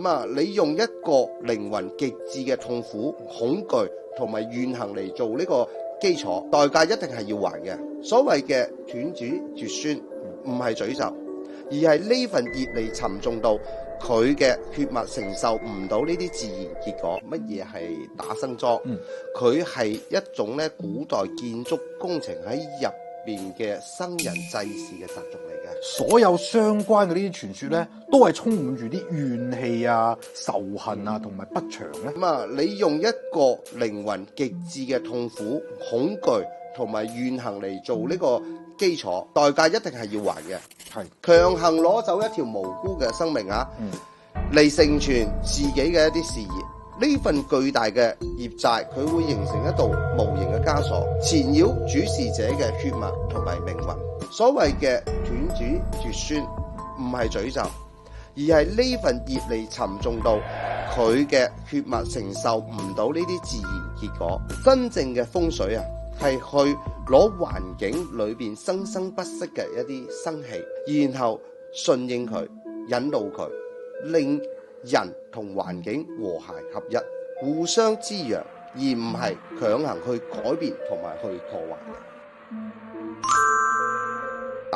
你用一個靈魂極致嘅痛苦、恐懼同埋怨恨嚟做呢個基礎，代價一定係要還嘅。所謂嘅斷子絕孫，唔係詛咒，而係呢份業力沉重到佢嘅血脈承受唔到呢啲自然結果。乜嘢係打生樁？佢係一種咧古代建築工程喺入邊嘅生人祭祀嘅習俗嚟嘅。所有相關嘅呢啲傳說咧，都係充滿住啲怨氣啊、仇恨啊同埋不祥咧。你用一個靈魂極致嘅痛苦、恐懼同埋怨恨嚟做呢個基礎，代價一定係要還嘅。係強行攞走一條無辜嘅生命啊，嚟成全自己嘅一啲事業。呢份巨大嘅業債，佢會形成一道無形嘅枷鎖，纏繞主事者嘅血脈同埋命運。所謂嘅斷子絕孫，唔係詛咒，而係呢份業力沉重到佢嘅血脈承受唔到呢啲自然結果。真正嘅風水啊，係去攞環境裏邊生生不息嘅一啲生氣，然後順應佢，引導佢，令人同環境和諧合一，互相滋養，而唔係強行去改變同埋去破壞。